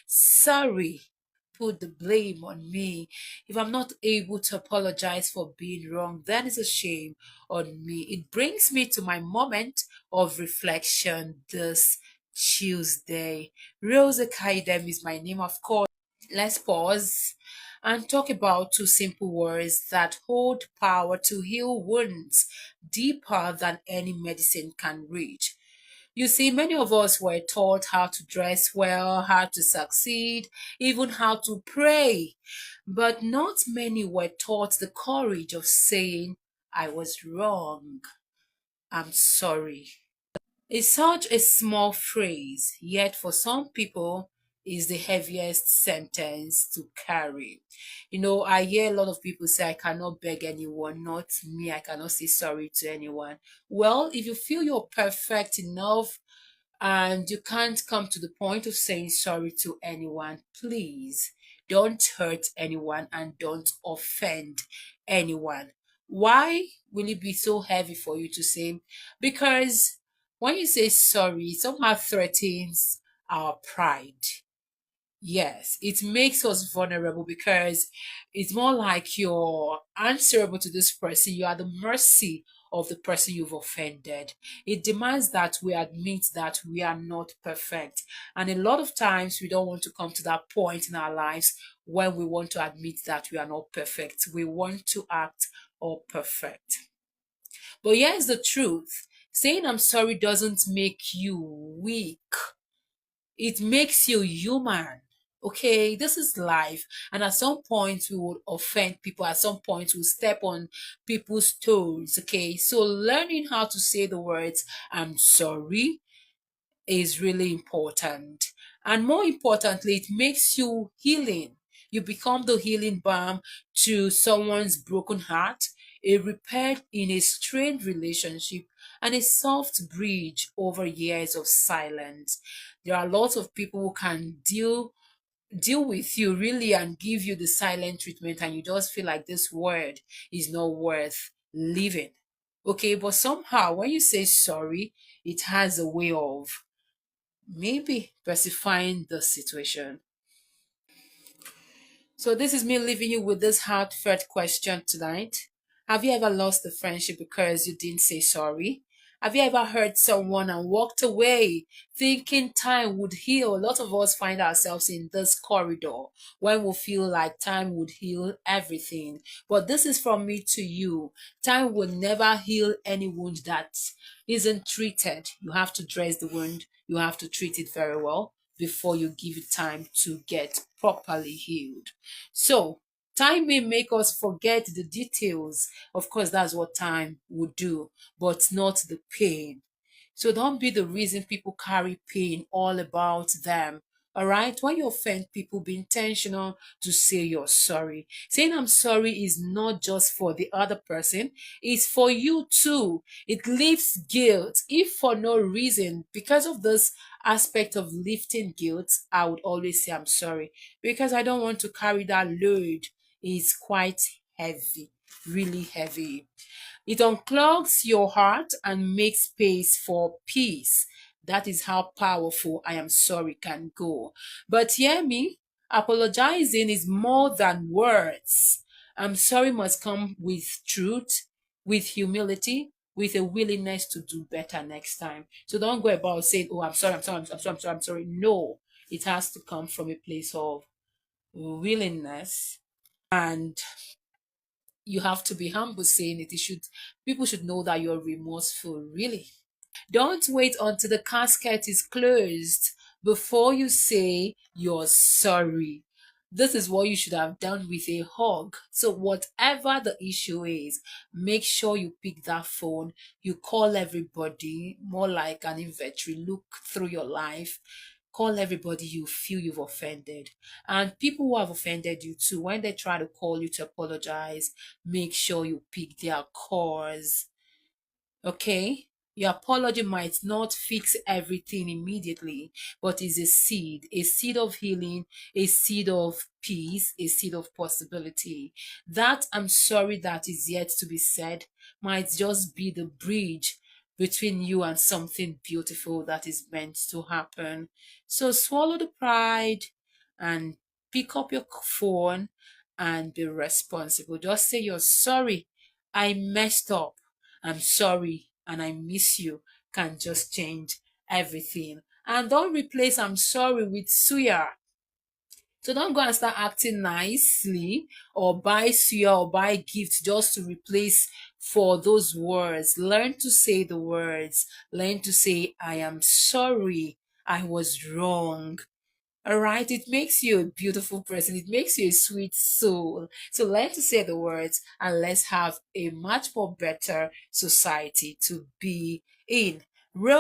sorry. Put the blame on me. If I'm not able to apologize for being wrong, that is a shame on me. It brings me to my moment of reflection this Tuesday. Rosa Kaidem is my name, of course. Let's pause and talk about two simple words that hold power to heal wounds deeper than any medicine can reach. You see, many of us were taught how to dress well, how to succeed, even how to pray. But not many were taught the courage of saying, I was wrong. I'm sorry. It's such a small phrase, yet for some people is the heaviest sentence to carry. I hear a lot of people say, I cannot beg anyone, not me, I cannot say sorry to anyone. Well, if you feel you're perfect enough and you can't come to the point of saying sorry to anyone, please don't hurt anyone and don't offend anyone. Why will it be so heavy for you to say? Because when you say sorry, it somehow threatens our pride. Yes, it makes us vulnerable because it's more like you're answerable to this person. You are the mercy of the person you've offended. It demands that we admit that we are not perfect. And a lot of times we don't want to come to that point in our lives when we want to admit that we are not perfect. We want to act all perfect. But here's the truth, saying I'm sorry doesn't make you weak, it makes you human. Okay, this is life, and at some point we will offend people, at some point we'll step on people's toes. Okay, so learning how to say the words I'm sorry is really important. And more importantly, it makes you healing. You become the healing balm to someone's broken heart, a repair in a strained relationship, and a soft bridge over years of silence. There are lots of people who can deal with you really and give you the silent treatment, and you just feel like this word is not worth living. Okay, but somehow when you say sorry, it has a way of maybe pacifying the situation. So this is me leaving you with this heartfelt question tonight. Have you ever lost a friendship because you didn't say sorry? Have you ever hurt someone and walked away thinking time would heal? A lot of us find ourselves in this corridor when we feel like time would heal everything. But this is from me to you. Time will never heal any wound that isn't treated. You have to dress the wound, you have to treat it very well before you give it time to get properly healed. So, time may make us forget the details. Of course, that's what time would do, but not the pain. So don't be the reason people carry pain all about them. All right. When you offend people, be intentional to say you're sorry. Saying I'm sorry is not just for the other person, it's for you too. It lifts guilt, if for no reason. Because of this aspect of lifting guilt, I would always say I'm sorry because I don't want to carry that load. It's quite heavy, really heavy. It unclogs your heart and makes space for peace. That is how powerful I am sorry can go. But hear me, apologizing is more than words. I'm sorry must come with truth, with humility, with a willingness to do better next time. So don't go about saying, oh, I'm sorry, I'm sorry, I'm sorry, I'm sorry, I'm sorry. No, it has to come from a place of willingness, and you have to be humble saying it. People should know that you're remorseful, really. Don't wait until the casket is closed before you say you're sorry. This is what you should have done with a hug. So whatever the issue is, make sure you pick that phone, you call everybody, more like an inventory, look through your life, call everybody you feel you've offended. And people who have offended you too, when they try to call you to apologize, make sure you pick their cause. Okay? Your apology might not fix everything immediately, but is a seed of healing, a seed of peace, a seed of possibility. That I'm sorry that is yet to be said might just be the bridge between you and something beautiful that is meant to happen. So swallow the pride, and pick up your phone and be responsible. Just say you're sorry. I messed up. I'm sorry and I miss you. Can just change everything. And don't replace I'm sorry with suya. So don't go and start acting nicely or buy suya or buy gifts just to replace for those words. Learn to say the words. Learn to say, I am sorry. I was wrong. All right, it makes you a beautiful person. It makes you a sweet soul. So learn to say the words and let's have a much more better society to be in. Real